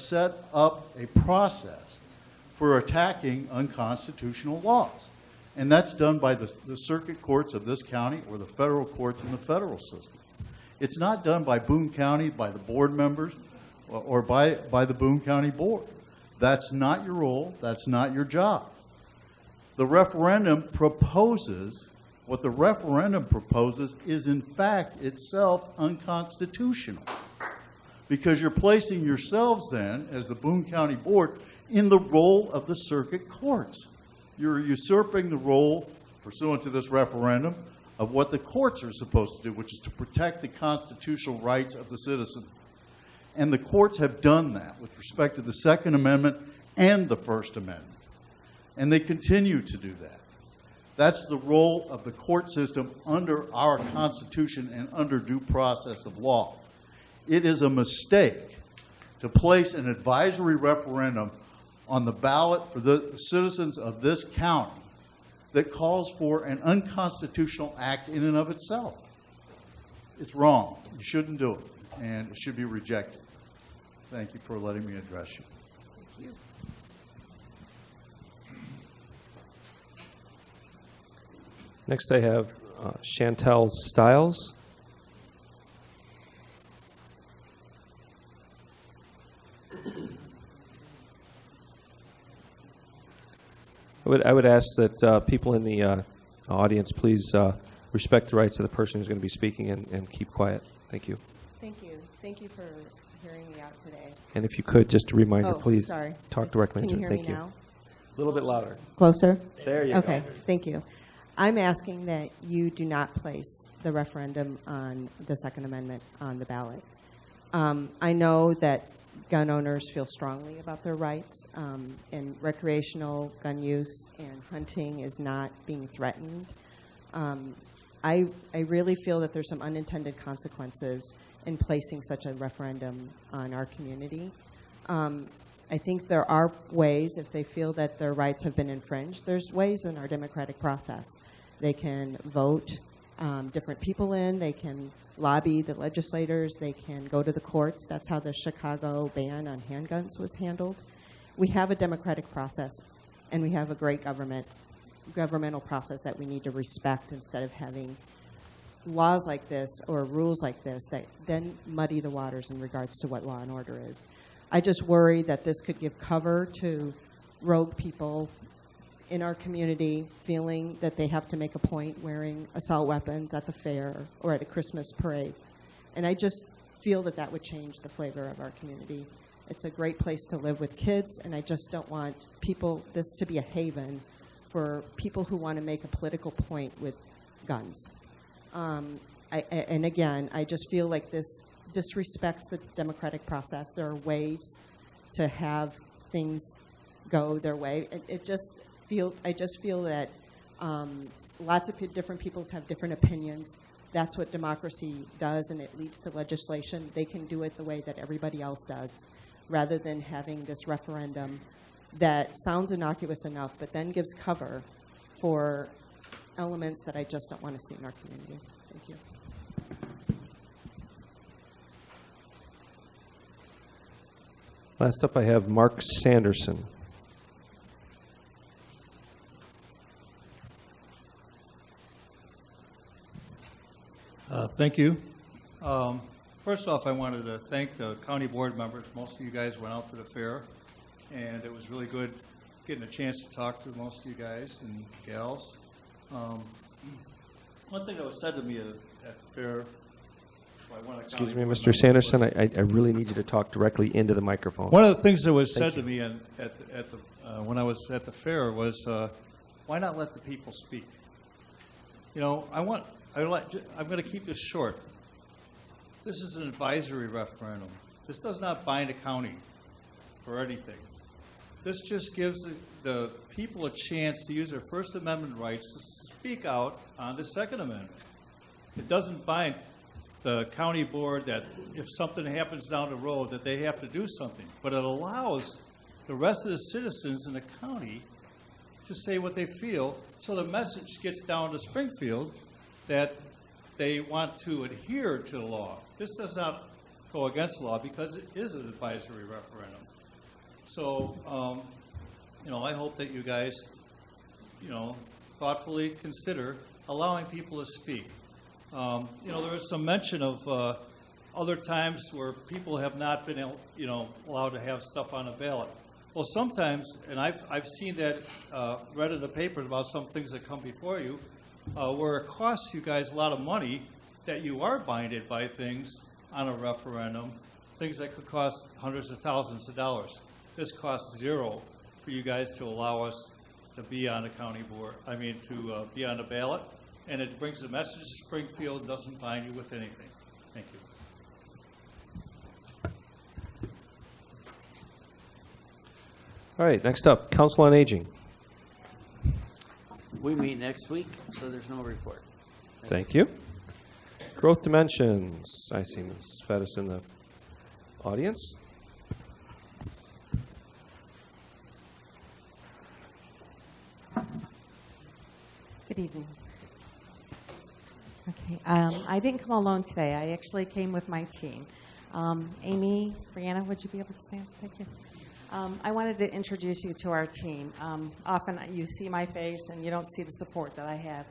set up a process for attacking unconstitutional laws. And that's done by the circuit courts of this county or the federal courts in the federal system. It's not done by Boone County, by the board members, or by the Boone County Board. That's not your role. That's not your job. The referendum proposes, what the referendum proposes is in fact itself unconstitutional, because you're placing yourselves then, as the Boone County Board, in the role of the circuit courts. You're usurping the role, pursuant to this referendum, of what the courts are supposed to do, which is to protect the constitutional rights of the citizen. And the courts have done that with respect to the Second Amendment and the First Amendment. And they continue to do that. That's the role of the court system under our Constitution and under due process of law. It is a mistake to place an advisory referendum on the ballot for the citizens of this county that calls for an unconstitutional act in and of itself. It's wrong. You shouldn't do it, and it should be rejected. Thank you for letting me address you. Thank you. Next I have Chantel Stiles. I would ask that people in the audience please respect the rights of the person who's going to be speaking and keep quiet. Thank you. Thank you. Thank you for hearing me out today. And if you could, just a reminder, please sorry. talk directly Can into you it. hear Thank me you. now? A little bit louder. Closer? There you Okay, go. thank you. I'm asking that you do not place the referendum on the Second Amendment on the ballot. I know that gun owners feel strongly about their rights, and recreational gun use and hunting is not being threatened. I really feel that there's some unintended consequences in placing such a referendum on our community. I think there are ways, if they feel that their rights have been infringed, there's ways in our democratic process. They can vote different people in, they can lobby the legislators, they can go to the courts. That's how the Chicago ban on handguns was handled. We have a democratic process, and we have a great governmental process that we need to respect instead of having laws like this or rules like this that then muddy the waters in regards to what law and order is. I just worry that this could give cover to rogue people in our community feeling that they have to make a point wearing assault weapons at the fair or at a Christmas parade. And I just feel that that would change the flavor of our community. It's a great place to live with kids, and I just don't want this to be a haven for people who want to make a political point with guns. And again, I just feel like this disrespects the democratic process. There are ways to have things go their way. I just feel that lots of different peoples have different opinions. That's what democracy does, and it leads to legislation. They can do it the way that everybody else does, rather than having this referendum that sounds innocuous enough, but then gives cover for elements that I just don't want to see in our community. Thank you. Last up, I have Mark Sanderson. Thank you. First off, I wanted to thank the county board members. Most of you guys went out to the fair, and it was really good getting a chance to talk to most of you guys and gals. One thing that was said to me at the fair. Excuse me, Mr. Sanderson, I really need you to talk directly into the microphone. One of the things that was said to me when I was at the fair was, why not let the people speak? You know, I'm going to keep this short. This is an advisory referendum. This does not bind a county for anything. This just gives the people a chance to use their First Amendment rights to speak out on the Second Amendment. It doesn't bind the county board that if something happens down the road that they have to do something. But it allows the rest of the citizens in the county to say what they feel, so the message gets down to Springfield that they want to adhere to the law. This does not go against the law because it is an advisory referendum. So, I hope that you guys, thoughtfully consider allowing people to speak. There was some mention of other times where people have not been, allowed to have stuff on a ballot. Well, sometimes, and I've seen that, read in the papers about some things that come before you, where it costs you guys a lot of money that you are binded by things on a referendum, things that could cost hundreds of thousands of dollars. This costs zero for you guys to allow us to be on the county board, to be on the ballot, and it brings the message to Springfield, doesn't bind you with anything. Thank you. All right, next up, Council on Aging. We meet next week, so there's no report. Thank you. Growth Dimensions. I see Ms. Fettis in the audience. Good evening. Okay, I didn't come alone today. I actually came with my team. Amy, Brianna, would you be able to stand? Thank you. I wanted to introduce you to our team. Often you see my face and you don't see the support that I have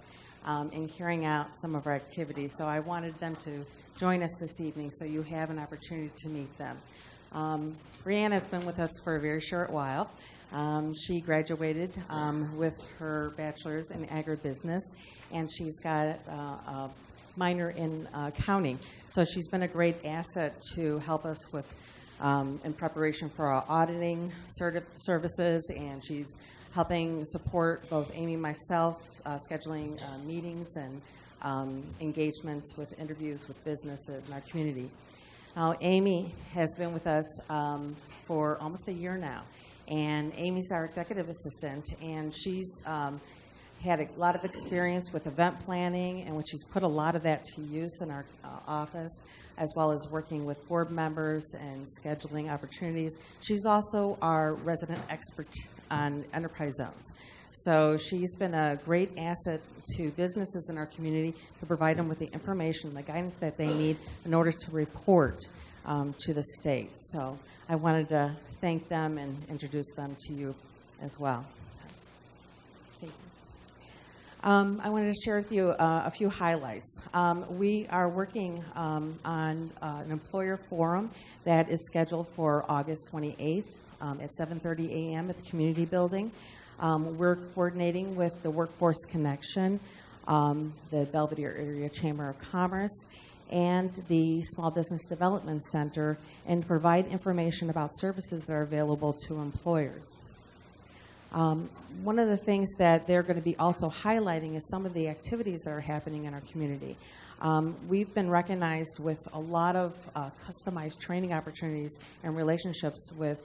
in carrying out some of our activities. So I wanted them to join us this evening so you have an opportunity to meet them. Brianna has been with us for a very short while. She graduated with her bachelor's in agribusiness, and she's got a minor in accounting. So she's been a great asset to help us with in preparation for our auditing services, and she's helping support both Amy and myself, scheduling meetings and engagements with interviews with businesses in our community. Now, Amy has been with us for almost a year now, and Amy's our executive assistant, and she's had a lot of experience with event planning, and she's put a lot of that to use in our office, as well as working with board members and scheduling opportunities. She's also our resident expert on enterprise zones. So she's been a great asset to businesses in our community to provide them with the information, the guidance that they need in order to report to the state. So I wanted to thank them and introduce them to you as well. Thank you. I wanted to share with you a few highlights. We are working on an employer forum that is scheduled for August 28th at 7:30 a.m. at the community building. We're coordinating with the Workforce Connection, the Belvidere Area Chamber of Commerce, and the Small Business Development Center, and provide information about services that are available to employers. One of the things that they're going to be also highlighting is some of the activities that are happening in our community. We've been recognized with a lot of customized training opportunities and relationships with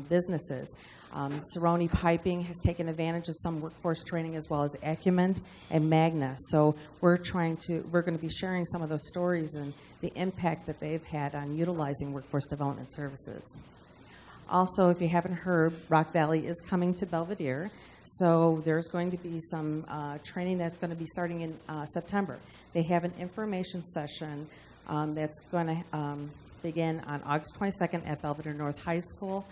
businesses. Cerrone Piping has taken advantage of some workforce training, as well as Acumen and Magna. So we're going to be sharing some of those stories and the impact that they've had on utilizing workforce development services. Also, if you haven't heard, Rock Valley is coming to Belvidere, so there's going to be some training that's going to be starting in September. They have an information session that's going to begin on August 22nd at Belvidere North High School,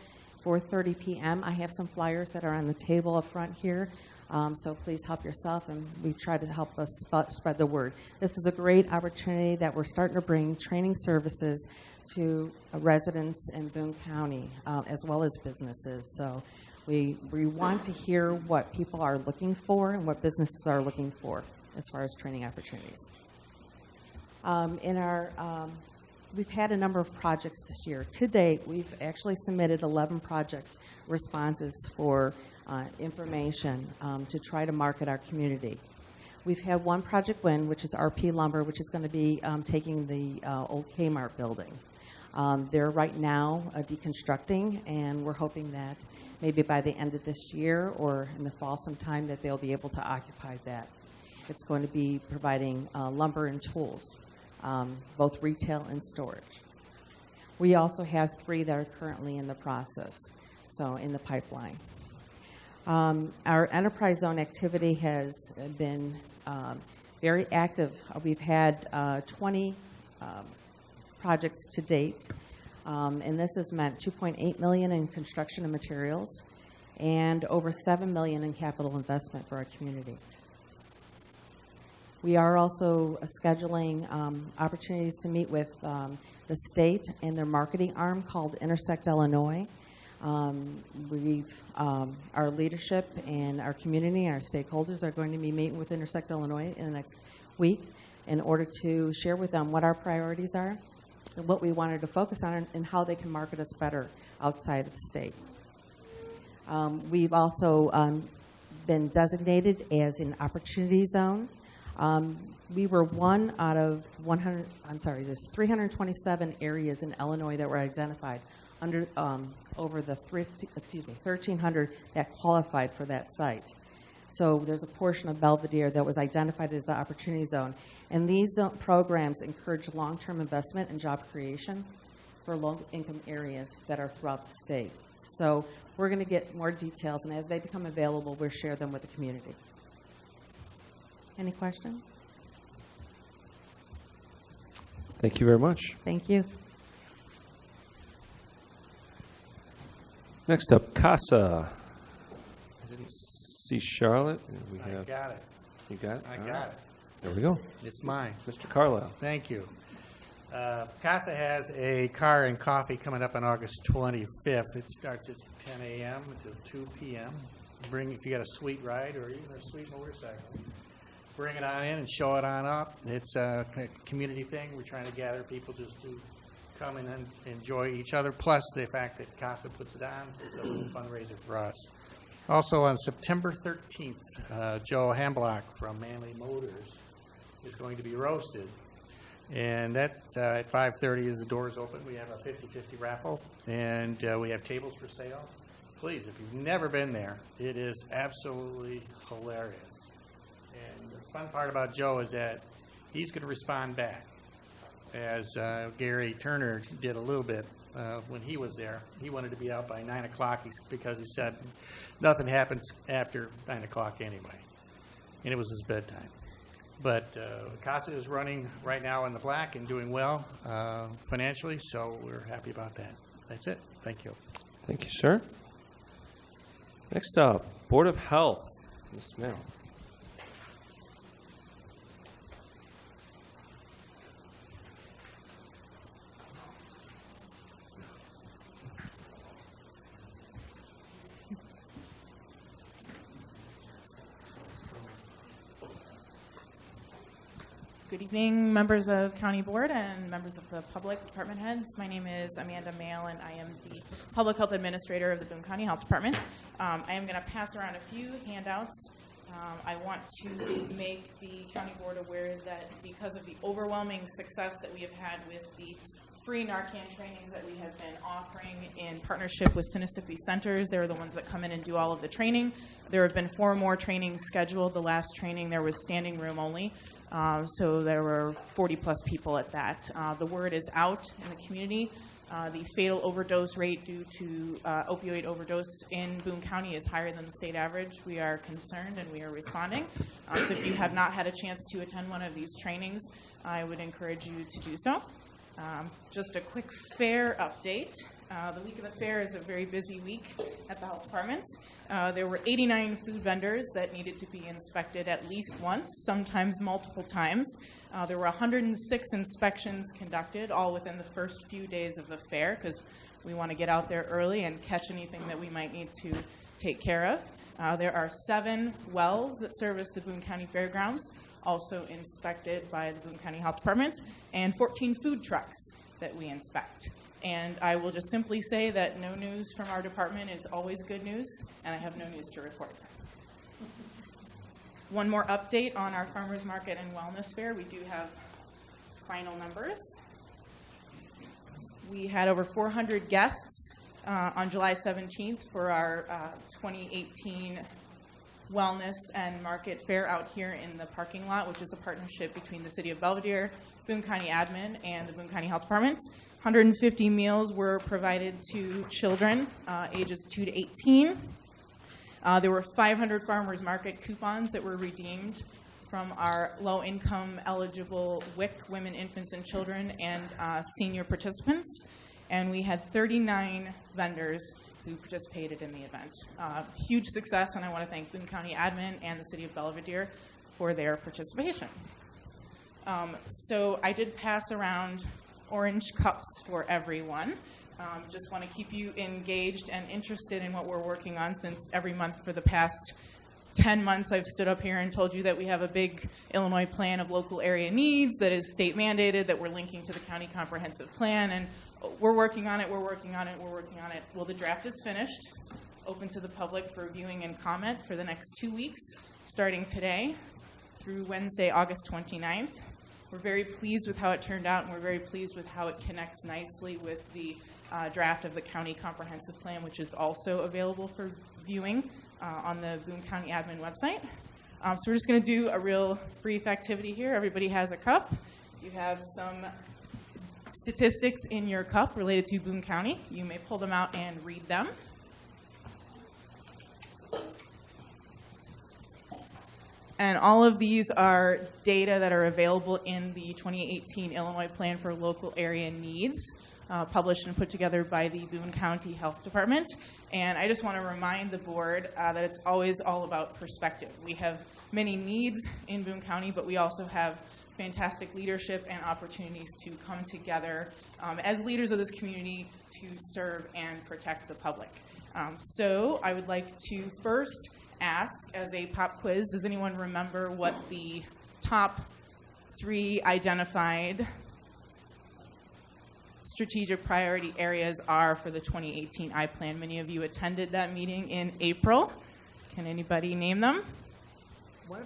4:30 p.m. I have some flyers that are on the table up front here, so please help yourself, and we try to help us spread the word. This is a great opportunity that we're starting to bring training services to residents in Boone County, as well as businesses. So we want to hear what people are looking for and what businesses are looking for as far as training opportunities. We've had a number of projects this year. To date, we've actually submitted 11 projects responses for information to try to market our community. We've had one project win, which is RP Lumber, which is going to be taking the old Kmart building. They're right now deconstructing, and we're hoping that maybe by the end of this year or in the fall sometime that they'll be able to occupy that. It's going to be providing lumber and tools, both retail and storage. We also have 3 that are currently in the process, so in the pipeline. Our enterprise zone activity has been very active. We've had 20 projects to date, and this has meant $2.8 million in construction and materials and over $7 million in capital investment for our community. We are also scheduling opportunities to meet with the state and their marketing arm called Intersect Illinois. Our leadership and our community, our stakeholders are going to be meeting with Intersect Illinois in the next week in order to share with them what our priorities are and what we wanted to focus on and how they can market us better outside of the state. We've also been designated as an opportunity zone. We were one out of 100, there's 327 areas in Illinois that were identified under over the 1,300 that qualified for that site. So there's a portion of Belvidere that was identified as the opportunity zone. And these programs encourage long-term investment and job creation for low-income areas that are throughout the state. So we're going to get more details, and as they become available, we'll share them with the community. Any questions? Thank you very much. Thank you. Next up, CASA. I didn't see Charlotte. We I have. got it. You got it? I All got right. it. There we go. It's mine. Mr. Carlisle. Thank you. CASA has a car and coffee coming up on August 25th. It starts at 10 a.m. until 2 p.m. If you got a sweet ride or even a sweet motorcycle, bring it on in and show it on up. It's a community thing. We're trying to gather people just to come and enjoy each other, plus the fact that CASA puts it on. It's a little fundraiser for us. Also on September 13th, Joe Hamblock from Manly Motors is going to be roasted. And that at 5:30 as the doors open, we have a 50-50 raffle, and we have tables for sale. Please, if you've never been there, it is absolutely hilarious. And the fun part about Joe is that he's going to respond back, as Gary Turner did a little bit when he was there. He wanted to be out by 9 o'clock because he said nothing happens after 9 o'clock anyway. And it was his bedtime. But CASA is running right now in the black and doing well financially, so we're happy about that. That's it. Thank you. Thank you, sir. Next up, Board of Health. Ms. Mill. Good evening, members of County Board and members of the public, department heads. My name is Amanda Mail, and I am the Public Health Administrator of the Boone County Health Department. I am going to pass around a few handouts. I want to make the County Board aware that because of the overwhelming success that we have had with the free Narcan trainings that we have been offering in partnership with Sinisippi Centers, they're the ones that come in and do all of the training. There have been 4 more trainings scheduled. The last training, there was standing room only. So there were 40-plus people at that. The word is out in the community. The fatal overdose rate due to opioid overdose in Boone County is higher than the state average. We are concerned and we are responding. So if you have not had a chance to attend one of these trainings, I would encourage you to do so. Just a quick fair update. The week of the fair is a very busy week at the health department. There were 89 food vendors that needed to be inspected at least once, sometimes multiple times. There were 106 inspections conducted, all within the first few days of the fair, because we want to get out there early and catch anything that we might need to take care of. There are 7 wells that service the Boone County Fairgrounds, also inspected by the Boone County Health Department, and 14 food trucks that we inspect. And I will just simply say that no news from our department is always good news, and I have no news to report. One more update on our Farmers Market and Wellness Fair. We do have final numbers. We had over 400 guests on July 17th for our 2018 Wellness and Market Fair out here in the parking lot, which is a partnership between the City of Belvidere, Boone County Admin, and the Boone County Health Department. 150 meals were provided to children ages 2 to 18. There were 500 farmers market coupons that were redeemed from our low-income eligible WIC, women, infants, and children, and senior participants. And we had 39 vendors who participated in the event. Huge success, and I want to thank Boone County Admin and the City of Belvidere for their participation. So I did pass around orange cups for everyone. Just want to keep you engaged and interested in what we're working on, since every month for the past 10 months I've stood up here and told you that we have a big Illinois plan of local area needs that is state mandated, that we're linking to the county comprehensive plan, and we're working on it, we're working on it, we're working on it. Well, the draft is finished, open to the public for viewing and comment for the next 2 weeks, starting today through Wednesday, August 29th. We're very pleased with how it turned out, and we're very pleased with how it connects nicely with the draft of the county comprehensive plan, which is also available for viewing on the Boone County Admin website. So we're just going to do a real brief activity here. Everybody has a cup. You have some statistics in your cup related to Boone County. You may pull them out and read them. And all of these are data that are available in the 2018 Illinois Plan for Local Area Needs, published and put together by the Boone County Health Department. And I just want to remind the board that it's always all about perspective. We have many needs in Boone County, but we also have fantastic leadership and opportunities to come together as leaders of this community to serve and protect the public. So I would like to first ask, as a pop quiz, does anyone remember what the top 3 identified strategic priority areas are for the 2018 I-Plan? Many of you attended that meeting in April. Can anybody name them? Ms.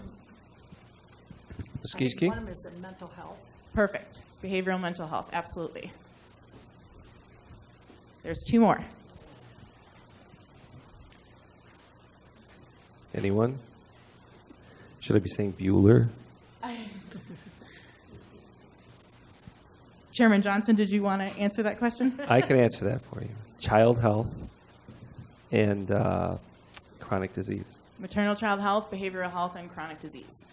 Gieske? One of them is mental health. Perfect. Behavioral mental health, absolutely. There's 2 more. Anyone? Should I be saying Bueller? Chairman Johnson, did you want to answer that question? I can answer that for you. Child health and chronic disease. Maternal child health, behavioral health, and chronic disease.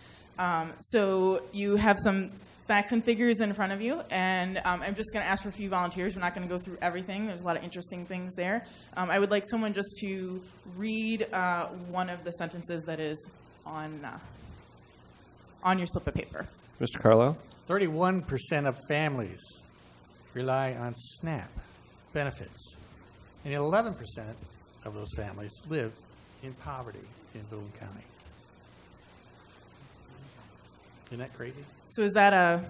So you have some facts and figures in front of you, and I'm just going to ask for a few volunteers. We're not going to go through everything. There's a lot of interesting things there. I would like someone just to read one of the sentences that is on your slip of paper. Mr. Carlisle? 31% of families rely on SNAP benefits, and 11% of those families live in poverty in Boone County. Isn't that crazy? So is that a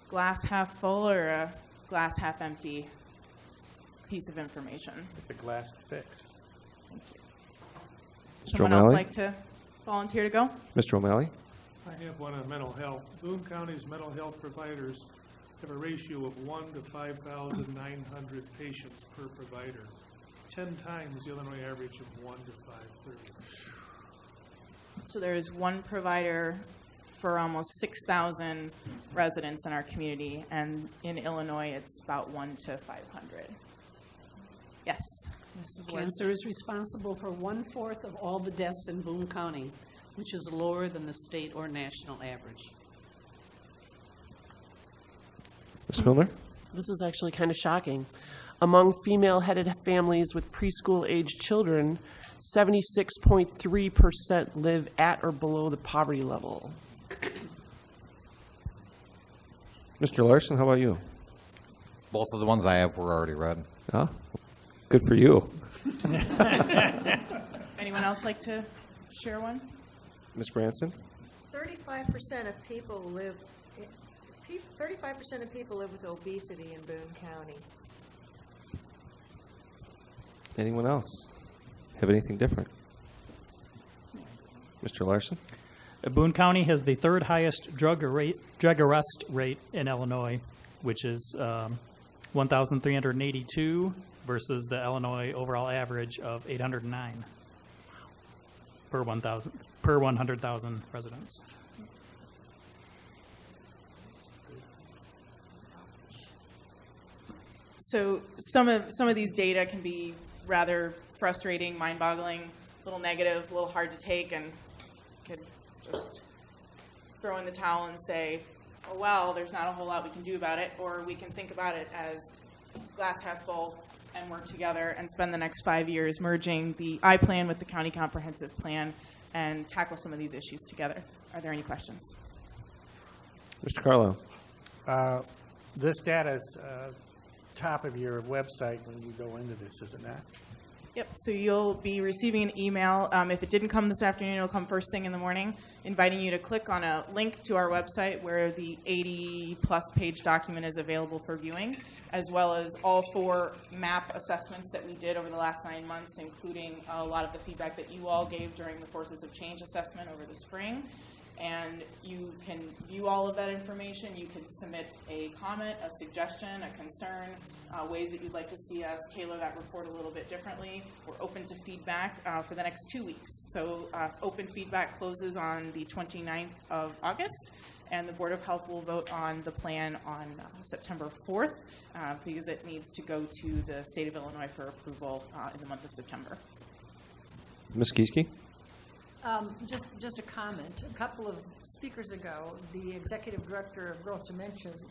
glass half full or a glass half empty piece of information? It's a glass to fix. Thank you. Mr. Someone else O'Malley? like to volunteer to go? Mr. O'Malley? I have one on mental health. Boone County's mental health providers have a ratio of 1 to 5,900 patients per provider, 10 times the Illinois average of 1 to 530. So there is one provider for almost 6,000 residents in our community, and in Illinois it's about 1 to 500. Yes, Mrs. Ward. Cancer is responsible for 1/4 of all the deaths in Boone County, which is lower than the state or national average. Ms. Milner? This is actually kind of shocking. Among female-headed families with preschool-aged children, 76.3% live at or below the poverty level. Mr. Larson, how about you? Both of the ones I have were already read. Huh? Good for you. Anyone else like to share one? Ms. Branson? 35% of people live. 35% of people live with obesity in Boone County. Anyone else have anything different? Mr. Larson? Boone County has the 3rd highest drug arrest rate in Illinois, which is 1,382 versus the Illinois overall average of 809 per 100,000 residents. So some of these data can be rather frustrating, mind-boggling, a little negative, a little hard to take, and could just throw in the towel and say, oh, well, there's not a whole lot we can do about it, or we can think about it as glass half full and work together and spend the next 5 years merging the I-Plan with the county comprehensive plan and tackle some of these issues together. Are there any questions? Mr. Carlisle. This data is top of your website when you go into this, is it not? Yep, so you'll be receiving an email. If it didn't come this afternoon, it'll come first thing in the morning, inviting you to click on a link to our website where the 80-plus page document is available for viewing, as well as all 4 map assessments that we did over the last 9 months, including a lot of the feedback that you all gave during the Forces of Change assessment over the spring. And you can view all of that information. You can submit a comment, a suggestion, a concern, ways that you'd like to see us tailor that report a little bit differently. We're open to feedback for the next 2 weeks. So open feedback closes on the 29th of August, and the Board of Health will vote on the plan on September 4th because it needs to go to the state of Illinois for approval in the month of September. Ms. Gieske? Just a comment. A couple of speakers ago, the executive director of Growth Dimensions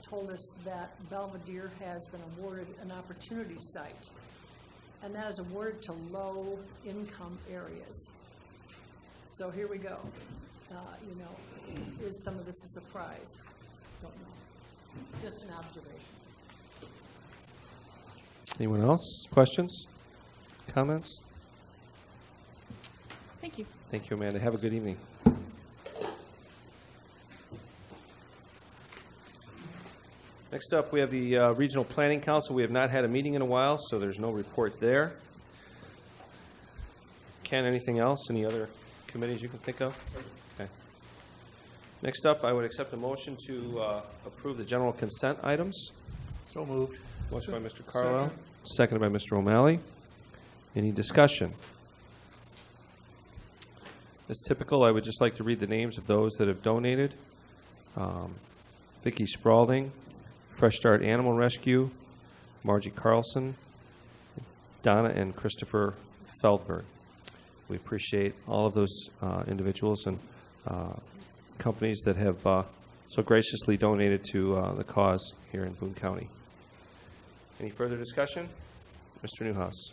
told us that Belvidere has been awarded an opportunity site, and that is awarded to low-income areas. So here we go. Is some of this a surprise? Don't know. Just an observation. Anyone else? Questions? Comments? Thank you. Thank you, Amanda. Have a good evening. Next up, we have the Regional Planning Council. We have not had a meeting in a while, so there's no report there. Ken, anything else? Any other committees you can think of? Okay. Next up, I would accept a motion to approve the general consent items. So moved. Motion by Mr. Carlisle, seconded by Mr. O'Malley. Any discussion? As typical, I would just like to read the names of those that have donated. Vicki Spaulding, Fresh Start Animal Rescue, Margie Carlson, Donna and Christopher Feldberg. We appreciate all of those individuals and companies that have so graciously donated to the cause here in Boone County. Any further discussion? Mr. Newhouse.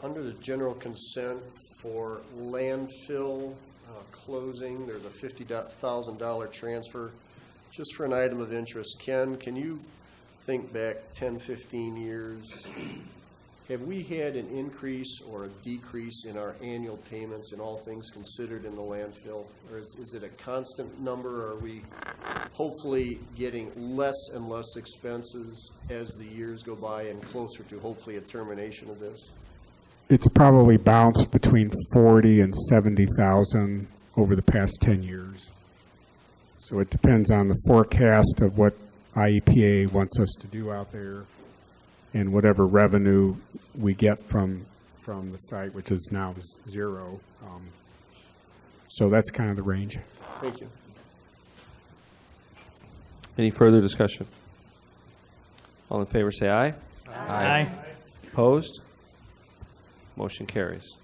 Under the general consent for landfill closing, there's a $50,000 transfer. Just for an item of interest, Ken, can you think back 10, 15 years? Have we had an increase or a decrease in our annual payments in all things considered in the landfill? Or is it a constant number, or are we hopefully getting less and less expenses as the years go by and closer to hopefully a termination of this? It's probably bounced between 40 and 70,000 over the past 10 years. So it depends on the forecast of what IEPA wants us to do out there and whatever revenue we get from the site, which is now zero. So that's kind of the range. Thank you. Any further discussion? All in favor say aye. Aye. Opposed? Motion carries.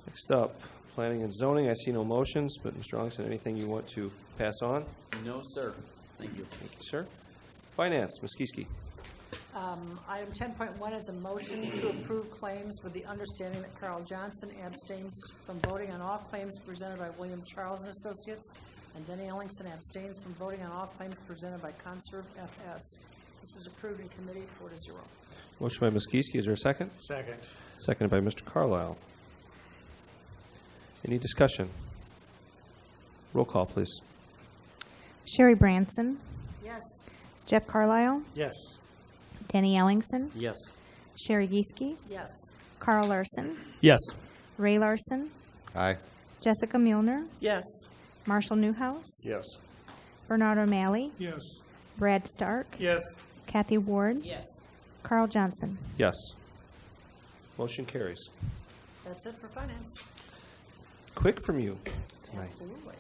Next up, planning and zoning. I see no motions, but Mr. Ellingson, anything you want to pass on? No, sir. Thank you. Thank you, sir. Finance, Ms. Gieske. Item 10.1 is a motion to approve claims with the understanding that Carl Johnson abstains from voting on all claims presented by William Charles and Associates, and Denny Ellingson abstains from voting on all claims presented by Conserv FS. This was approved in committee 4-0. Motion by Ms. Gieske. Is there a second? Second. Seconded by Mr. Carlisle. Any discussion? Roll call, please. Sherry Branson, Yes. Jeff Carlisle, Yes. Denny Ellingson, Yes. Sherry Gieske, Yes. Carl Larson, Yes. Ray Larson, Aye. Jessica Muehlner, Yes. Marshall Newhouse, Yes. Bernard O'Malley, Yes. Brad Stark, Yes. Kathy Ward, Yes. Carl Johnson. Yes. Motion carries. That's it for finance. Quick from you tonight. Absolutely.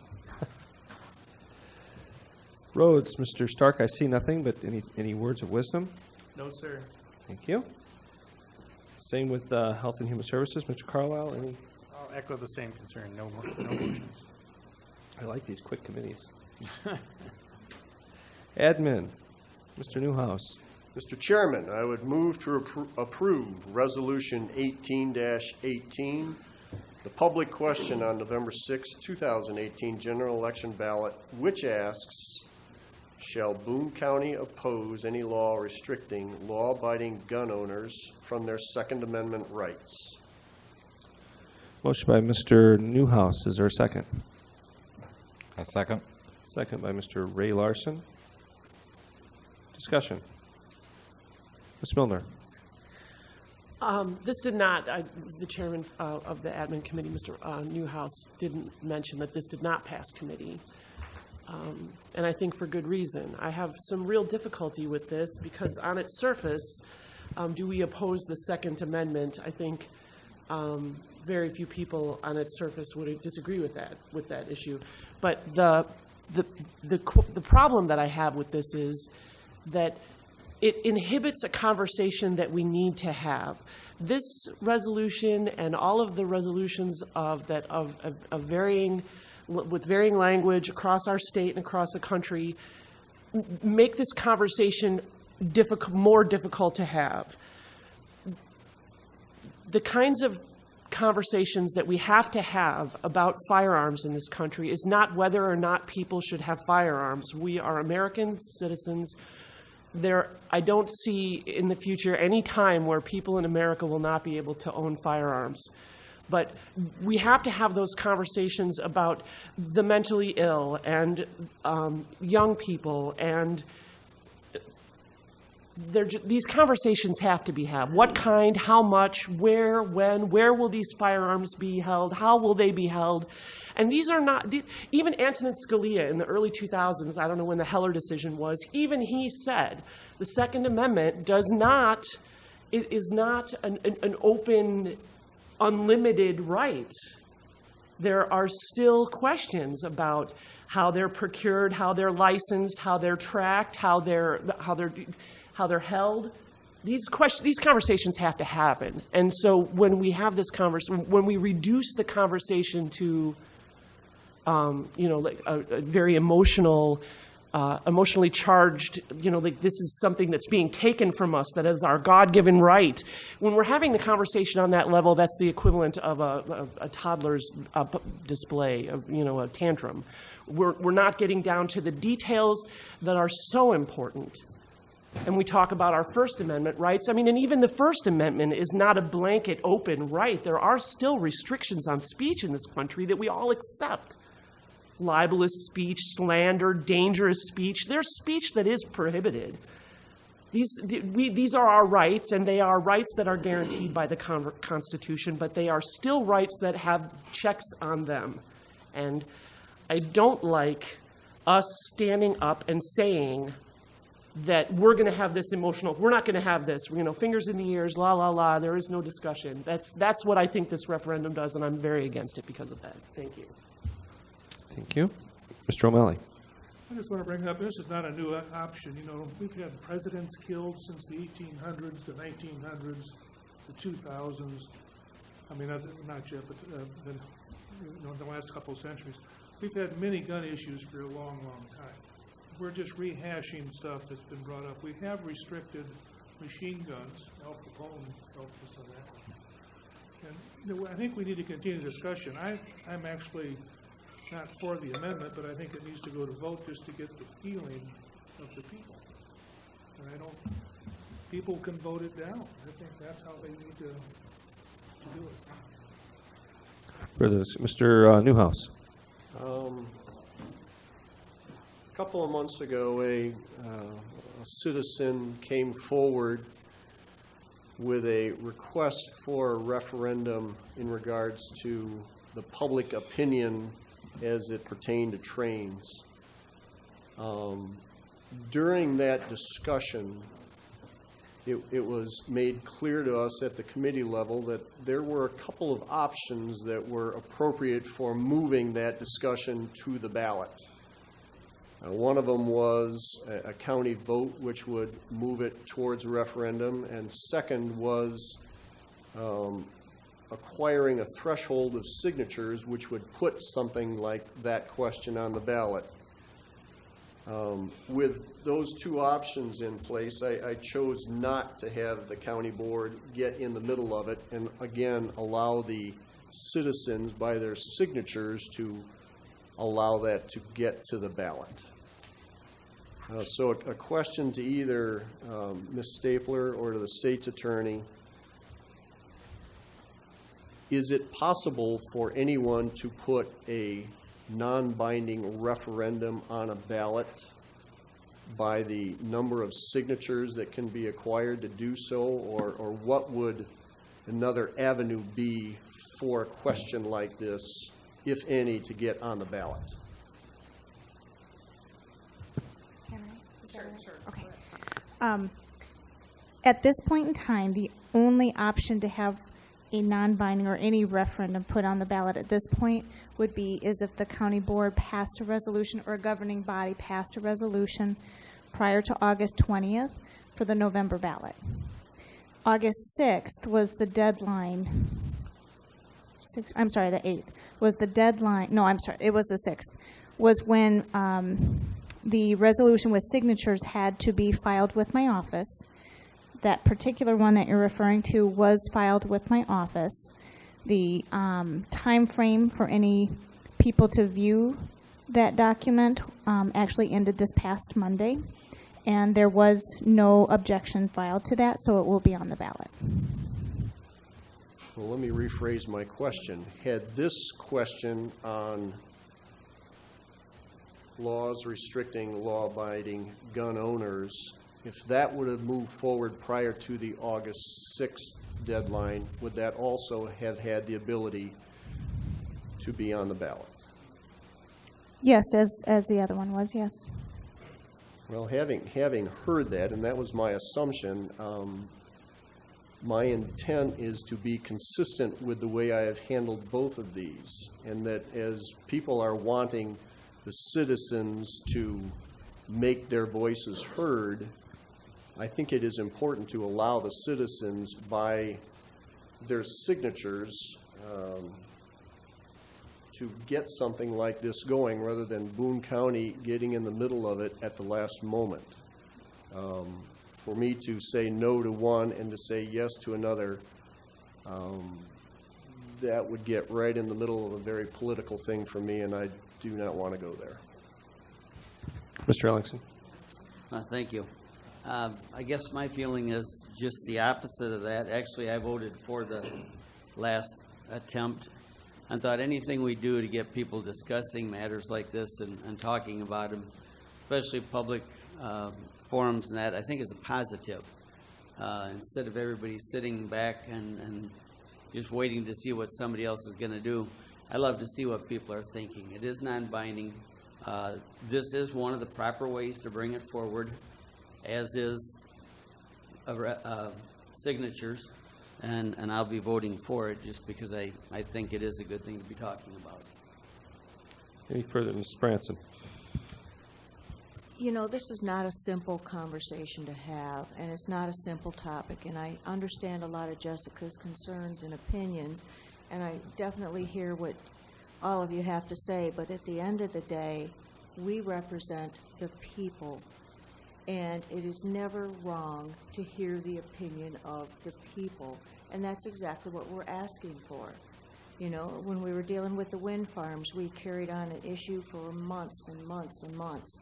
Roads, Mr. Stark, I see nothing, but any words of wisdom? No, sir. Thank you. Same with Health and Human Services. Mr. Carlisle, any? I'll echo the same concern. No motions. I like these quick committees. Admin, Mr. Newhouse. Mr. Chairman, I would move to approve Resolution 18-18, the public question on November 6, 2018 general election ballot, which asks, shall Boone County oppose any law restricting law-abiding gun owners from their Second Amendment rights? Motion by Mr. Newhouse. Is there a second? A second. Second by Mr. Ray Larson. Discussion. Ms. Milner. This did not, the chairman of the admin committee, Mr. Newhouse, didn't mention that this did not pass committee. And I think for good reason. I have some real difficulty with this because on its surface, do we oppose the Second Amendment? I think very few people on its surface would disagree with that issue. But the problem that I have with this is that it inhibits a conversation that we need to have. This resolution and all of the resolutions of varying language across our state and across the country make this conversation more difficult to have. The kinds of conversations that we have to have about firearms in this country is not whether or not people should have firearms. We are American citizens. I don't see in the future any time where people in America will not be able to own firearms. But we have to have those conversations about the mentally ill and young people, and these conversations have to be had. What kind, how much, where, when, where will these firearms be held, how will they be held? And these are not, even Antonin Scalia in the early 2000s, I don't know when the Heller decision was, even he said the Second Amendment is not an open, unlimited right. There are still questions about how they're procured, how they're licensed, how they're tracked, how they're held. These conversations have to happen. And so when we have this when we reduce the conversation to like a very emotionally charged, like this is something that's being taken from us, that is our God-given right. When we're having the conversation on that level, that's the equivalent of a toddler's display, a tantrum. We're not getting down to the details that are so important. And we talk about our First Amendment rights. I mean, and even the First Amendment is not a blanket open right. There are still restrictions on speech in this country that we all accept. Libelous speech, slander, dangerous speech. There's speech that is prohibited. These are our rights, and they are rights that are guaranteed by the Constitution, but they are still rights that have checks on them. And I don't like us standing up and saying that we're going to have this we're not going to have this, fingers in the ears, la, la, la, there is no discussion. That's what I think this referendum does, and I'm very against it because of that. Thank you. Thank you. Mr. O'Malley. I just want to bring up, this is not a new option. We've had presidents killed since the 1800s, the 1900s, the 2000s. I mean, not yet, but the last couple of centuries. We've had many gun issues for a long, long time. We're just rehashing stuff that's been brought up. We have restricted machine guns. Al Capone helped us on that. And I think we need to continue the discussion. I'm actually not for the amendment, but I think it needs to go to vote just to get the feeling of the people. And people can vote it down. I think that's how they need to do it. Further, Mr. Newhouse. A couple of months ago, a citizen came forward with a request for a referendum in regards to the public opinion as it pertained to trains. During that discussion, it was made clear to us at the committee level that there were a couple of options that were appropriate for moving that discussion to the ballot. One of them was a county vote, which would move it towards a referendum, and second was acquiring a threshold of signatures which would put something like that question on the ballot. With those two options in place, I chose not to have the county board get in the middle of it and again allow the citizens by their signatures to allow that to get to the ballot. So a question to either Ms. Stapler or to the state's attorney: is it possible for anyone to put a non-binding referendum on a ballot by the number of signatures that can be acquired to do so, or what would another avenue be for a question like this, if any, to get on the ballot? Can I? Is that Sure, right? sure. Okay. At this point in time, the only option to have a non-binding or any referendum put on the ballot at this point would be is if the county board passed a resolution or a governing body passed a resolution prior to August 20th for the November ballot. August 6th was the deadline. The 8th was the deadline. No, I'm sorry, it was the 6th, was when the resolution with signatures had to be filed with my office. That particular one that you're referring to was filed with my office. The time frame for any people to view that document actually ended this past Monday, and there was no objection filed to that, so it will be on the ballot. Well, let me rephrase my question. Had this question on laws restricting law-abiding gun owners, if that would have moved forward prior to the August 6th deadline, would that also have had the ability to be on the ballot? Yes, as the other one was, yes. Well, having heard that, and that was my assumption, my intent is to be consistent with the way I have handled both of these, and that as people are wanting the citizens to make their voices heard, I think it is important to allow the citizens by their signatures to get something like this going rather than Boone County getting in the middle of it at the last moment. For me to say no to one and to say yes to another, that would get right in the middle of a very political thing for me, and I do not want to go there. Mr. Ellingson. Thank you. I guess my feeling is just the opposite of that. Actually, I voted for the last attempt. I thought anything we do to get people discussing matters like this and talking about them, especially public forums and that, I think is a positive. Instead of everybody sitting back and just waiting to see what somebody else is going to do, I love to see what people are thinking. It is non-binding. This is one of the proper ways to bring it forward, as is signatures, and I'll be voting for it just because I think it is a good thing to be talking about. Any further, Ms. Branson? You know, this is not a simple conversation to have, and it's not a simple topic, and I understand a lot of Jessica's concerns and opinions, and I definitely hear what all of you have to say, but at the end of the day, we represent the people, and it is never wrong to hear the opinion of the people, and that's exactly what we're asking for. You know, when we were dealing with the wind farms, we carried on an issue for months and months and months.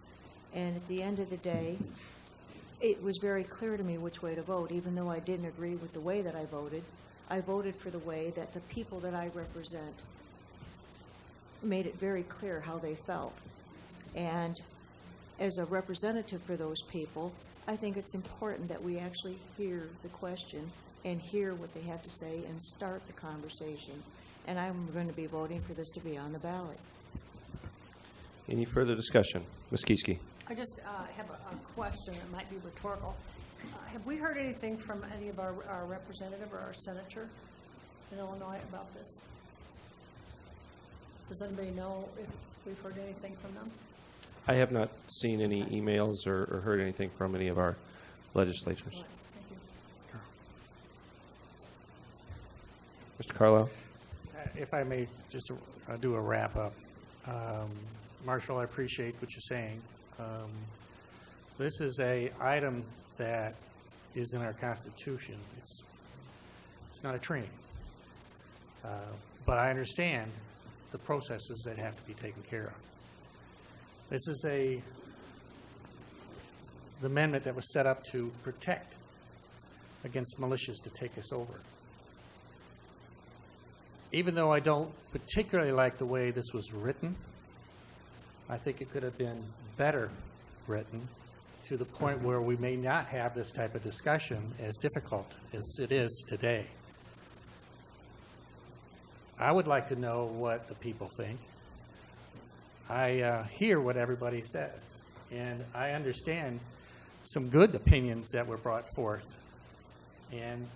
And at the end of the day, it was very clear to me which way to vote. Even though I didn't agree with the way that I voted for the way that the people that I represent made it very clear how they felt. And as a representative for those people, I think it's important that we actually hear the question and hear what they have to say and start the conversation. And I'm going to be voting for this to be on the ballot. Any further discussion? Ms. Kieske. I just have a question that might be rhetorical. Have we heard anything from any of our representative or our senator in Illinois about this? Does anybody know if we've heard anything from them? I have not seen any emails or heard anything from any of our legislatures. Right. Thank you. Mr. Carlisle? If I may just do a wrap-up. Marshall, I appreciate what you're saying. This is a item that is in our Constitution. It's not a training. But I understand the processes that have to be taken care of. This is the amendment that was set up to protect against militias to take us over. Even though I don't particularly like the way this was written, I think it could have been better written to the point where we may not have this type of discussion as difficult as it is today. I would like to know what the people think. I hear what everybody says, and I understand some good opinions that were brought forth, and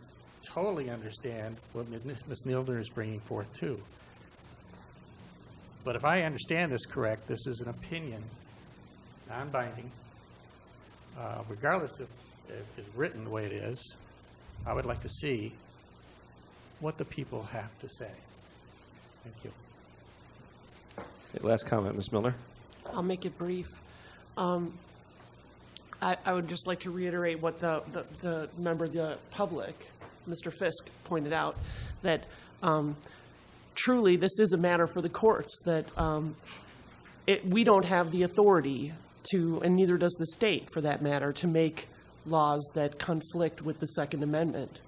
totally understand what Ms. Nildner is bringing forth too. But if I understand this correct, this is an opinion, non-binding. Regardless if it's written the way it is, I would like to see what the people have to say. Thank you. Okay, last comment, Ms. Miller. I'll make it brief. I would just like to reiterate what the member of the public, Mr. Fisk, pointed out, that truly this is a matter for the courts, that we don't have the authority to, and neither does the state for that matter, to make laws that conflict with the Second Amendment.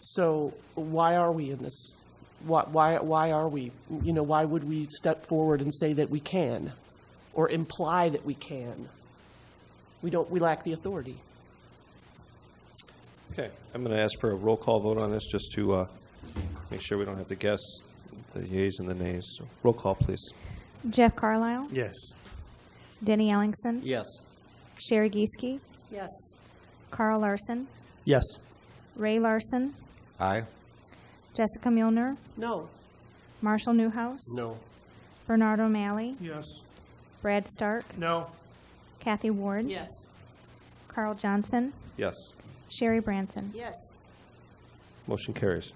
So why are we in this? Why are we? You know, why would we step forward and say that we can, or imply that we can? We lack the authority. Okay, I'm going to ask for a roll call vote on this just to make sure we don't have to guess the yeas and the nays. So roll call, please. Jeff Carlisle? Yes. Denny Ellingson? Yes. Sherry Gieseke? Yes. Carl Larson? Yes. Ray Larson? Aye. Jessica Milner? No. Marshall Newhouse? No. Bernard O'Malley? Yes. Brad Stark? No. Kathy Ward? Yes. Carl Johnson? Yes. Sherry Branson? Yes. Motion carries.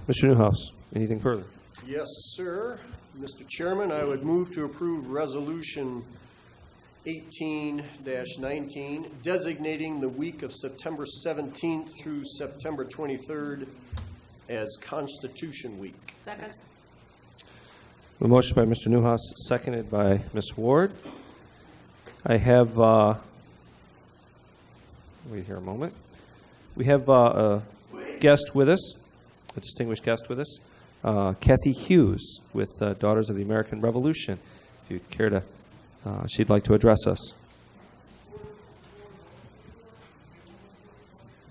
Mr. Newhouse, anything further? Yes, sir. Mr. Chairman, I would move to approve Resolution 18-19, designating the week of September 17th through September 23rd as Constitution Week. Second. A motion by Mr. Newhouse, seconded by Ms. Ward. I have, wait here a moment. We have a guest with us, a distinguished guest with us, Kathy Hughes with Daughters of the American Revolution. If you'd care to, she'd like to address us.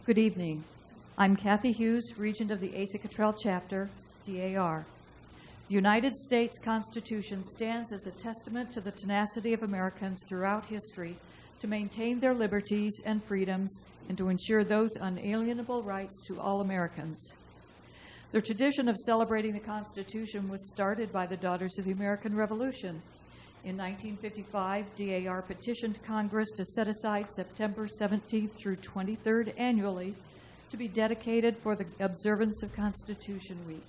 Good evening. I'm Kathy Hughes, Regent of the Asa Cottrell Chapter, DAR. The United States Constitution stands as a testament to the tenacity of Americans throughout history to maintain their liberties and freedoms and to ensure those unalienable rights to all Americans. The tradition of celebrating the Constitution was started by the Daughters of the American Revolution. In 1955, DAR petitioned Congress to set aside September 17th through 23rd annually to be dedicated for the observance of Constitution Week.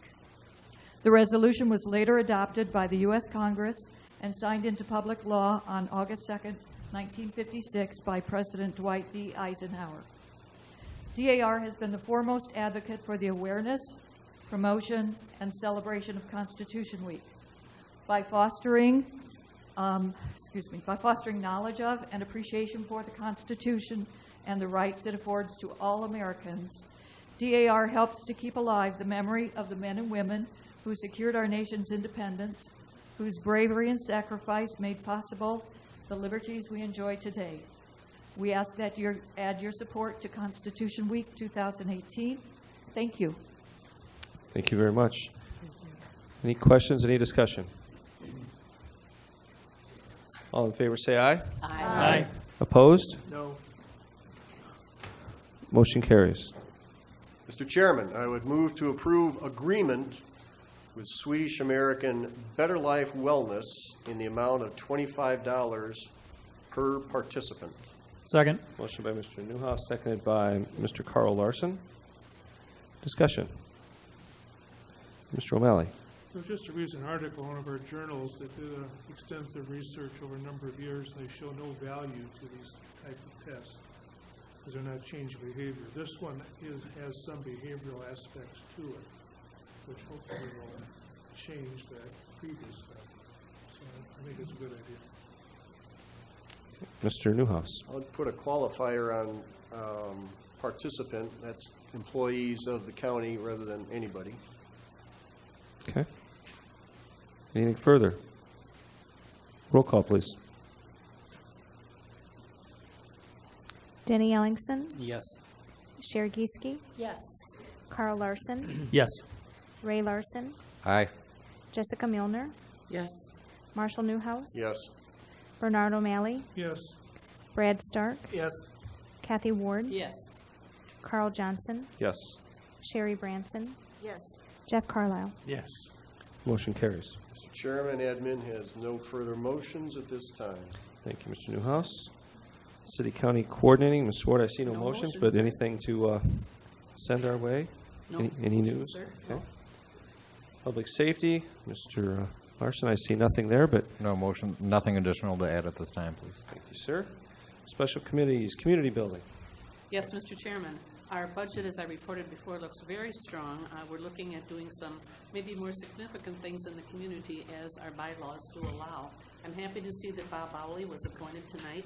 The resolution was later adopted by the U.S. Congress and signed into public law on August 2nd, 1956 by President Dwight D. Eisenhower. DAR has been the foremost advocate for the awareness, promotion, and celebration of Constitution Week. By fostering knowledge of and appreciation for the Constitution and the rights it affords to all Americans, DAR helps to keep alive the memory of the men and women who secured our nation's independence, whose bravery and sacrifice made possible the liberties we enjoy today. We ask that you add your support to Constitution Week 2018. Thank you. Thank you very much. Any questions, any discussion? All in favor say aye. Aye. Opposed? No. Motion carries. Mr. Chairman, I would move to approve agreement with Swedish American Better Life Wellness in the amount of $25 per participant. Second. Motion by Mr. Newhouse, seconded by Mr. Carl Larson. Discussion. Mr. O'Malley. There was just a recent article in one of our journals that did extensive research over a number of years, and they show no value to these type of tests because they're not changing behavior. This one has some behavioral aspects to it, which hopefully will change that previous stuff. So I think it's a good idea. Mr. Newhouse. I would put a qualifier on participant. That's employees of the county rather than anybody. Okay. Anything further? Roll call, please. Denny Ellingson, Yes. Sher Gieske, Yes. Carl Larson, Yes. Ray Larson, Aye. Jessica Milner, Yes. Marshall Newhouse, Yes. Bernard O'Malley, Yes. Brad Stark, Yes. Kathy Ward, Yes. Carl Johnson, Yes. Sherry Branson, Yes. Jeff Carlisle. Yes. Motion carries. Mr. Chairman, admin has no further motions at this time. Thank you, Mr. Newhouse. City County Coordinating, Ms. Ward, I see no No motions, motions, but sir. anything to send our way? No Any motions, news? sir. Okay. Public Safety, Mr. Larson, I see nothing there, but No motion, nothing additional to add at this time, please. thank you, sir. Special Committees, Community Building. Yes, Mr. Chairman. Our budget, as I reported before, looks very strong. We're looking at doing some maybe more significant things in the community as our bylaws do allow. I'm happy to see that Bob Bowley was appointed tonight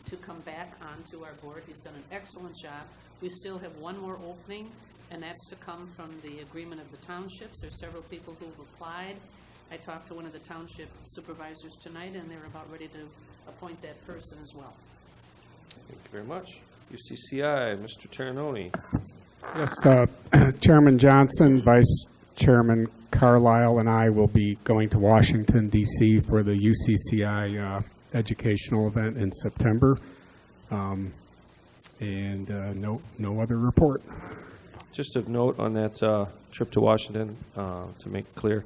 to come back onto our board. He's done an excellent job. We still have one more opening, and that's to come from the agreement of the townships. There's several people who have applied. I talked to one of the township supervisors tonight, and they're about ready to appoint that person as well. Thank you very much. UCCI, Mr. Terranoni. Yes, Chairman Johnson, Vice Chairman Carlisle, and I will be going to Washington, D.C. for the UCCI educational event in September. No other report. Just of note on that trip to Washington, to make clear,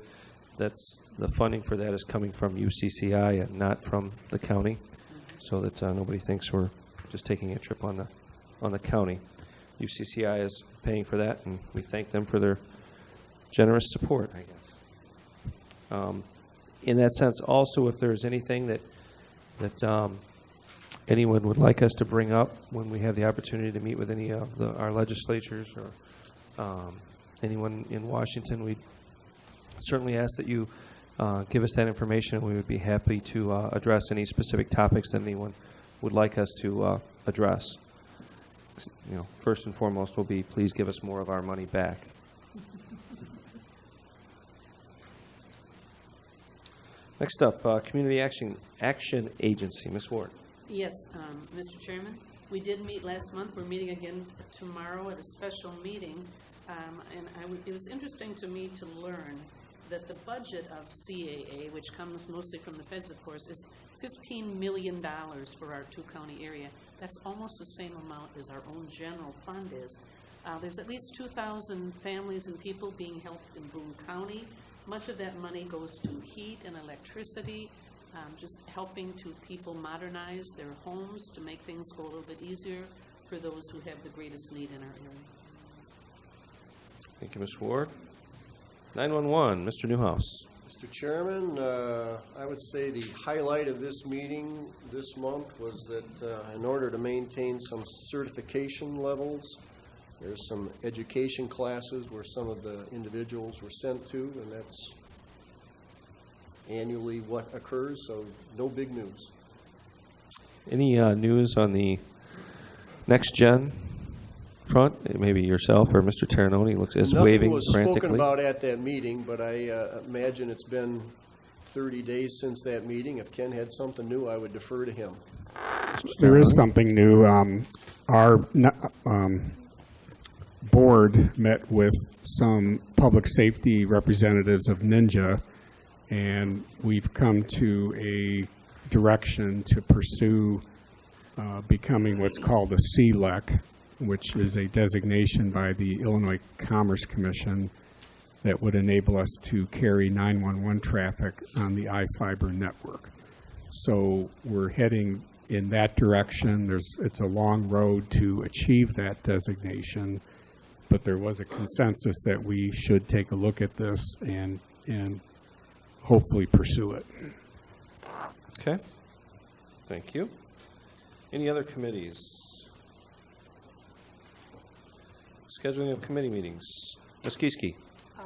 that's the funding for that is coming from UCCI and not from the county, so that nobody thinks we're just taking a trip on the county. UCCI is paying for that, and we thank them for their generous support, I guess. In that sense, also, if there's anything that anyone would like us to bring up when we have the opportunity to meet with any of our legislatures or anyone in Washington, we certainly ask that you give us that information, and we would be happy to address any specific topics that anyone would like us to address. You know, first and foremost will be, please give us more of our money back. Next up, Community Action Agency, Ms. Ward. Yes, Mr. Chairman, we did meet last month. We're meeting again tomorrow at a special meeting. It was interesting to me to learn that the budget of CAA, which comes mostly from the feds, of course, is $15 million for our two-county area. That's almost the same amount as our own general fund is. There's at least 2,000 families and people being helped in Boone County. Much of that money goes to heat and electricity, just helping to people modernize their homes to make things go a little bit easier for those who have the greatest need in our area. Thank you, Ms. Ward. 911, Mr. Newhouse. Mr. Chairman, I would say the highlight of this meeting this month was that in order to maintain some certification levels, there's some education classes where some of the individuals were sent to, and that's annually what occurs, so no big news. Any news on the next gen front? Maybe yourself or Mr. Terranoni is waving frantically. Nothing was spoken about at that meeting, but I imagine it's been 30 days since that meeting. If Ken had something new, I would defer to him. There is something new. Our board met with some public safety representatives of Ninja, and we've come to a direction to pursue becoming what's called a CLEC, which is a designation by the Illinois Commerce Commission that would enable us to carry 911 traffic on the iFiber network. So we're heading in that direction. It's a long road to achieve that designation, but there was a consensus that we should take a look at this and hopefully pursue it. Okay. Thank you. Any other committees? Scheduling of committee meetings. Ms. Kieske.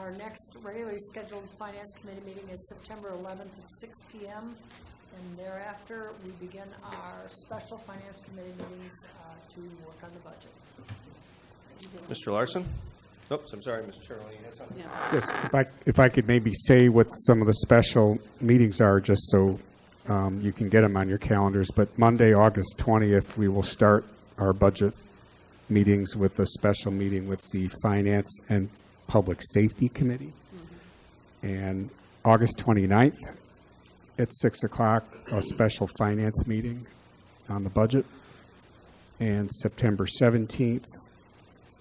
Our next regularly scheduled Finance Committee meeting is September 11th at 6 p.m. And thereafter, we begin our special Finance Committee meetings to work on the budget. Mr. Larson? Oops, I'm sorry, Mr. Chairman, you had something? Yes, if I could maybe say what some of the special meetings are, just so you can get them on your calendars. But Monday, August 20th, we will start our budget meetings with a special meeting with the Finance and Public Safety Committee. And August 29th at 6 o'clock, a special finance meeting on the budget. And September 17th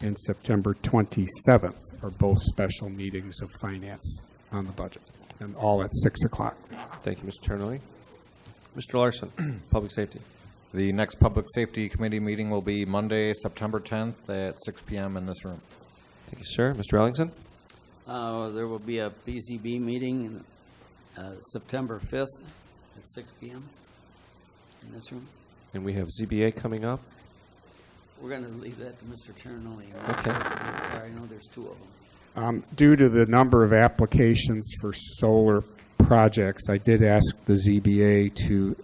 and September 27th are both special meetings of finance on the budget, and all at 6 o'clock. Thank you, Mr. Ternelly. Mr. Larson, Public Safety. The next Public Safety Committee meeting will be Monday, September 10th at 6 p.m. in this room. Thank you, sir. Mr. Ellingson? There will be a PCB meeting September 5th at 6 p.m. in this room. And we have ZBA coming up. We're going to leave that to Mr. Ternelly. Okay. Sorry, I know there's two of them. Due to the number of applications for solar projects, I did ask the ZBA to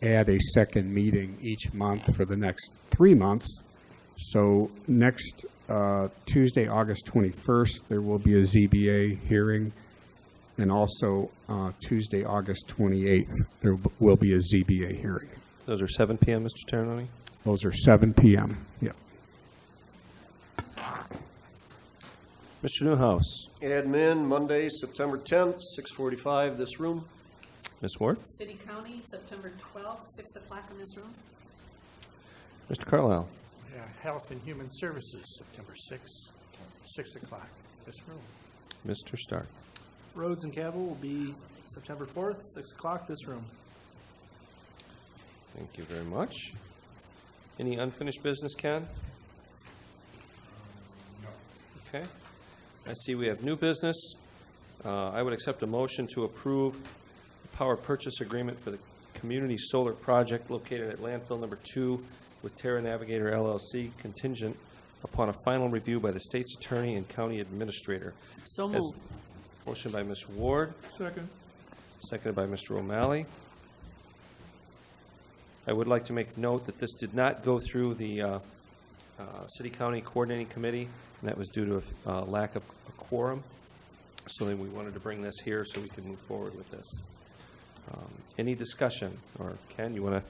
add a second meeting each month for the next 3 months. So next Tuesday, August 21st, there will be a ZBA hearing. And also Tuesday, August 28th, there will be a ZBA hearing. Those are 7 p.m., Mr. Ternelly? Those are 7 p.m. Yep. Mr. Newhouse? Admin, Monday, September 10th, 6:45, this room. Ms. Ward? City County, September 12th, 6 o'clock in this room. Mr. Carlisle? Yeah, Health and Human Services, September 6th, 6 o'clock, this room. Mr. Stark? Roads and Capital will be September 4th, 6 o'clock, this room. Thank you very much. Any unfinished business, Ken? No. Okay. I see we have new business. I would accept a motion to approve the power purchase agreement for the community solar project located at landfill number 2 with Terra Navigator LLC, contingent upon a final review by the state's attorney and county administrator. So moved. Motion by Ms. Ward. Second. Seconded by Mr. O'Malley. I would like to make note that this did not go through the City-County Coordinating Committee, and that was due to a lack of a quorum. So then we wanted to bring this here so we could move forward with this. Any discussion? Or Ken, you want to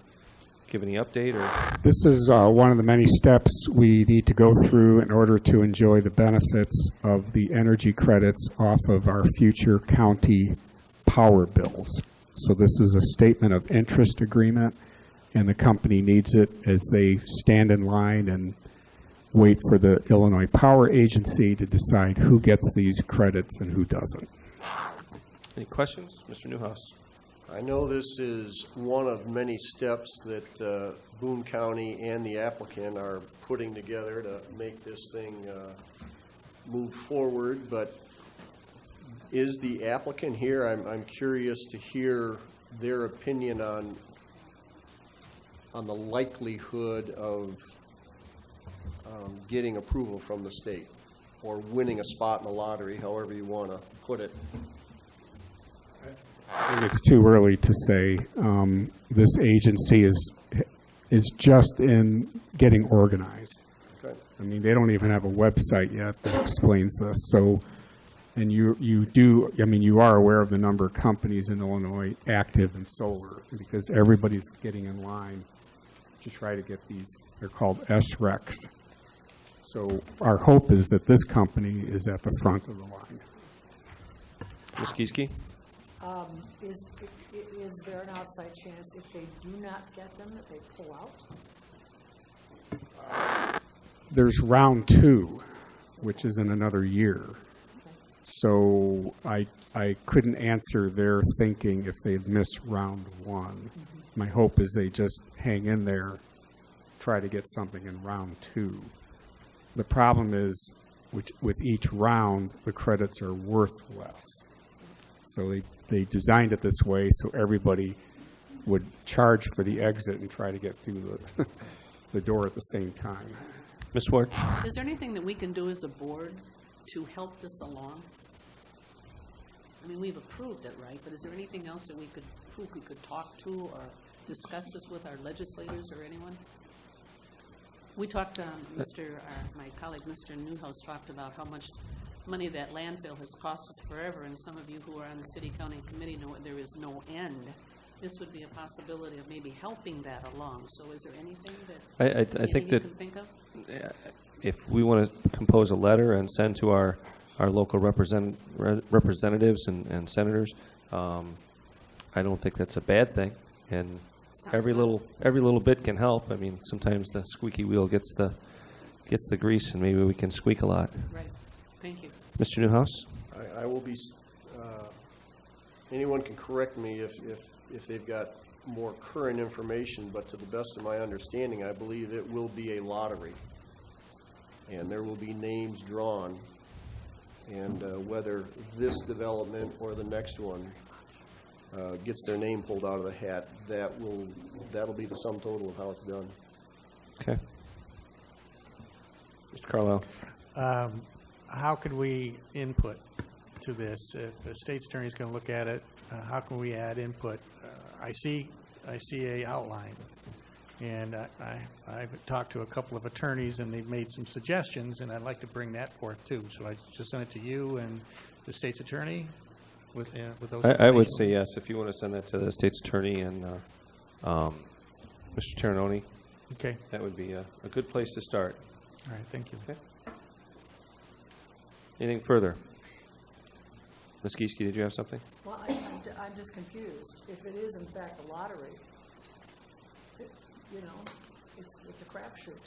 give any update? Or This is one of the many steps we need to go through in order to enjoy the benefits of the energy credits off of our future county power bills. So this is a statement of interest agreement, and the company needs it as they stand in line and wait for the Illinois Power Agency to decide who gets these credits and who doesn't. any questions? Mr. Newhouse. I know this is one of many steps that Boone County and the applicant are putting together to make this thing move forward, but is the applicant here? I'm curious to hear their opinion on the likelihood of getting approval from the state or winning a spot in the lottery, however you want to put it. I think it's too early to say. This agency is just in getting organized. Okay. I mean, they don't even have a website yet that explains this. So, and you do, I mean, you are aware of the number of companies in Illinois active in solar, because everybody's getting in line to try to get these. They're called SRECs. So our hope is that this company is at the front of the line. Ms. Kieske? Is there an outside chance if they do not get them that they pull out? There's round 2, which is in another year. So I couldn't answer their thinking if they'd miss round 1. My hope is they just hang in there, try to get something in round 2. The problem is, with each round, the credits are worth less. So they designed it this way so everybody would charge for the exit and try to get through the door at the same time. Ms. Ward? Is there anything that we can do as a board to help this along? I mean, we've approved it, right? But is there anything else that who we could talk to or discuss this with our legislators or anyone? We talked, my colleague, Mr. Newhouse, talked about how much money that landfill has cost us forever, and some of you who are on the city-county committee know there is no end. This would be a possibility of maybe helping that along. So is there anything that I think that you can think of? if we want to compose a letter and send to our local representatives and senators, I don't think that's a bad thing. And every little bit can help. I mean, sometimes the squeaky wheel gets the grease, and maybe we can squeak a lot. Right. Thank you. Mr. Newhouse? I will be, anyone can correct me if they've got more current information, but to the best of my understanding, I believe it will be a lottery. And there will be names drawn. And whether this development or the next one gets their name pulled out of the hat, that'll be the sum total of how it's done. Okay. Mr. Carlisle? How could we input to this? If the state's attorney is going to look at it, how can we add input? I see a outline, and I've talked to a couple of attorneys, and they've made some suggestions, and I'd like to bring that forth too. So I just send it to you and the state's attorney with those. I would say yes. If you want to send that to the state's attorney and Mr. Terranoni, okay, that would be a good place to start. All right, thank you. Okay. Anything further? Ms. Gieske, did you have something? Well, I'm just confused. If it is in fact a lottery, it's a crapshoot.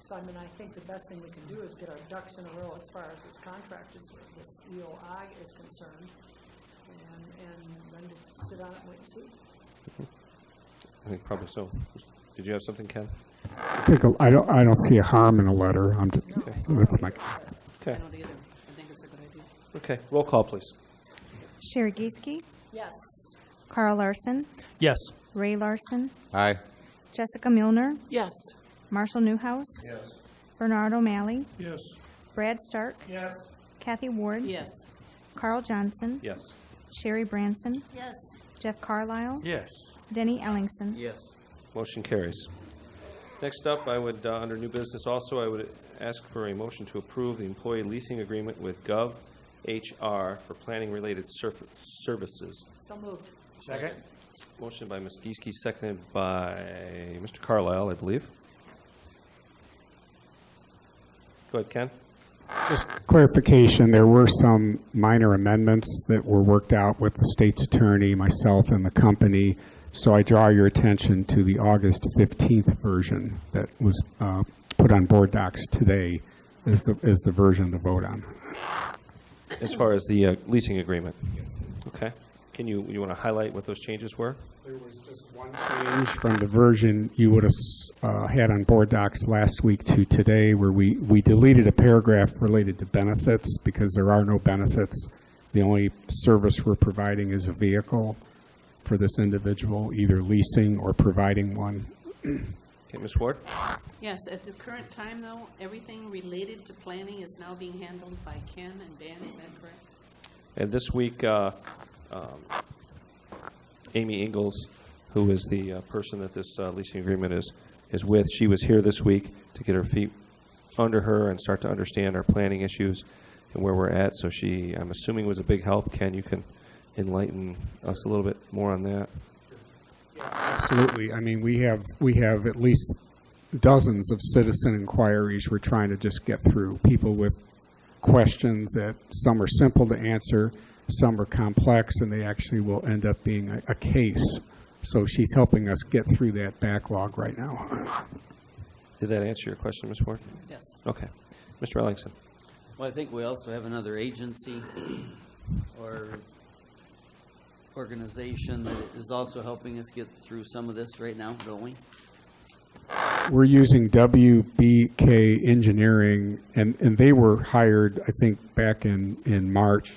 So I mean, I think the best thing we can do is get our ducks in a row as far as this contract is, this EOI is concerned, and then just sit on it and wait and see. I think probably so. Did you have something, Ken? I don't see a harm in a letter. That's my. Okay. I don't either. I think it's a good idea. Okay. Roll call, please. Sherry Gieske, Yes. Carl Larson, Yes. Ray Larson, Aye. Jessica Milner, Yes. Marshall Newhouse, Yes. Bernard O'Malley, Yes. Brad Stark, Yes. Kathy Ward, Yes. Carl Johnson, Yes. Sherry Branson, Yes. Jeff Carlisle, Yes. Denny Ellingson. Yes. Motion carries. Next up, I would, under new business also, I would ask for a motion to approve the employee leasing agreement with Gov HR for planning-related services. So moved. Second. Motion by Ms. Gieske, seconded by Mr. Carlisle, I believe. Go ahead, Ken. Just clarification, there were some minor amendments that were worked out with the state's attorney, myself, and the company. So I draw your attention to the August 15th version that was put on board docs today is the version to vote on. As far as the leasing agreement. Okay. Can you want to highlight what those changes were? There was just one change from the version you would have had on board docs last week to today, where we deleted a paragraph related to benefits because there are no benefits. The only service we're providing is a vehicle for this individual, either leasing or providing one. Okay, Ms. Ward? Yes, at the current time, though, everything related to planning is now being handled by Ken and Dan, is that correct? And this week, Amy Ingalls, who is the person that this leasing agreement is with, she was here this week to get her feet under her and start to understand our planning issues and where we're at. So she, I'm assuming, was a big help. Ken, you can enlighten us a little bit more on that. Absolutely. I mean, we have at least dozens of citizen inquiries we're trying to just get through. People with questions that some are simple to answer, some are complex, and they actually will end up being a case. So she's helping us get through that backlog right now. Did that answer your question, Ms. Ward? Yes. Okay. Mr. Ellingson. Well, I think we also have another agency or organization that is also helping us get through some of this right now, don't we? we're using WBK Engineering, and they were hired, I think, back in March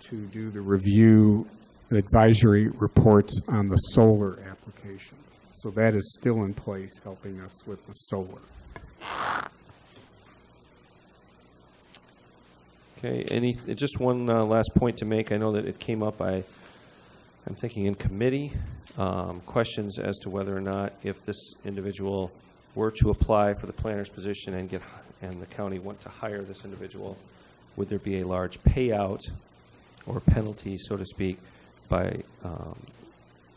to do the review advisory reports on the solar applications. So that is still in place, helping us with the solar. Okay, just one last point to make. I know that it came up, I'm thinking in committee, questions as to whether or not if this individual were to apply for the planner's position and the county went to hire this individual, would there be a large payout or penalty, so to speak, by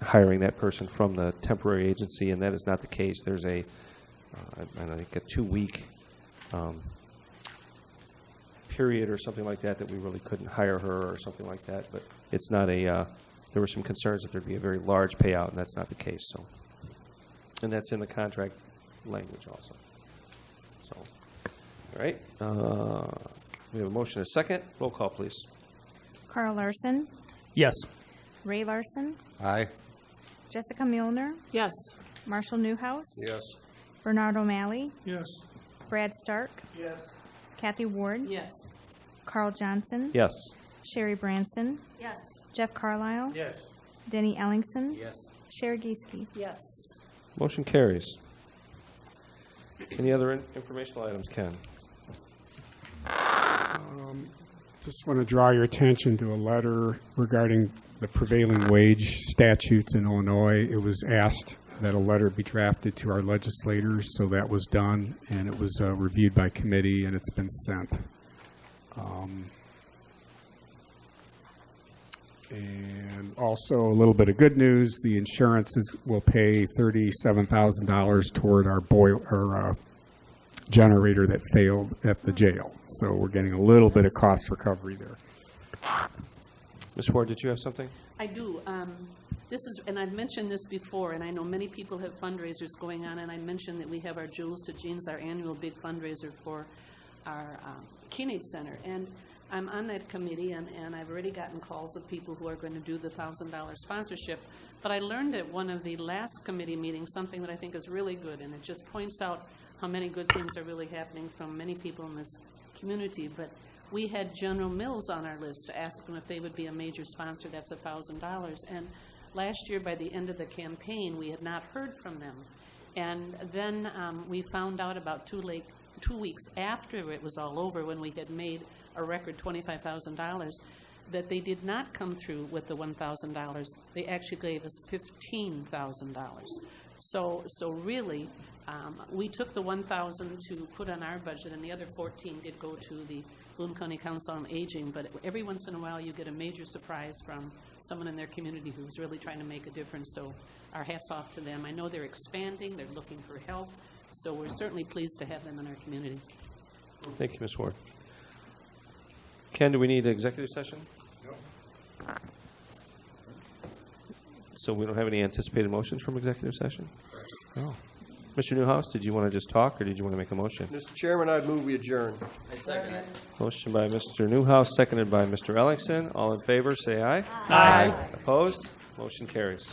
hiring that person from the temporary agency? And that is not the case. There's I think a 2-week period or something like that we really couldn't hire her or something like that. But it's not there were some concerns that there'd be a very large payout, and that's not the case. So, and that's in the contract language also. So, all right. We have a motion and a second. Roll call, please. Carl Larson, Yes. Ray Larson, Aye. Jessica Milner, Yes. Marshall Newhouse, Yes. Bernard O'Malley, Yes. Brad Stark, Yes. Kathy Ward, Yes. Carl Johnson, Yes. Sherry Branson, Yes. Jeff Carlisle, Yes. Denny Ellingson, Yes. Sherry Geeske. Yes. Motion carries. Any other informational items, Ken? Just want to draw your attention to a letter regarding the prevailing wage statutes in Illinois. It was asked that a letter be drafted to our legislators, so that was done, and it was reviewed by committee, and it's been sent. And also a little bit of good news, the insurances will pay $37,000 toward our generator that failed at the jail. So we're getting a little bit of cost recovery there. Ms. Ward, did you have something? I do. This is, and I've mentioned this before, and I know many people have fundraisers going on, and I mentioned that we have our Jewels to Jeans, our annual big fundraiser for our Teenage Center. And I'm on that committee, and I've already gotten calls of people who are going to do the $1,000 sponsorship. But I learned at one of the last committee meetings something that I think is really good, and it just points out how many good things are really happening from many people in this community. But we had General Mills on our list to ask them if they would be a major sponsor. That's $1,000. And last year, by the end of the campaign, we had not heard from them. And then we found out about 2 weeks after it was all over, when we had made a record $25,000, that they did not come through with the $1,000. They actually gave us $15,000. So really, we took the $1,000 to put on our budget, and the other $14,000 did go to the Boone County Council on Aging. But every once in a while, you get a major surprise from someone in their community who's really trying to make a difference. So our hats off to them. I know they're expanding. They're looking for help. So we're certainly pleased to have them in our community. Thank you, Ms. Ward. Ken, do we need an executive session? No. So we don't have any anticipated motions from executive session? No. Mr. Newhouse, did you want to just talk, or did you want to make a motion? Mr. Chairman, I'd move we adjourn. I second it. Motion by Mr. Newhouse, seconded by Mr. Ellingson. All in favor, say aye. Aye. Opposed? Motion carries.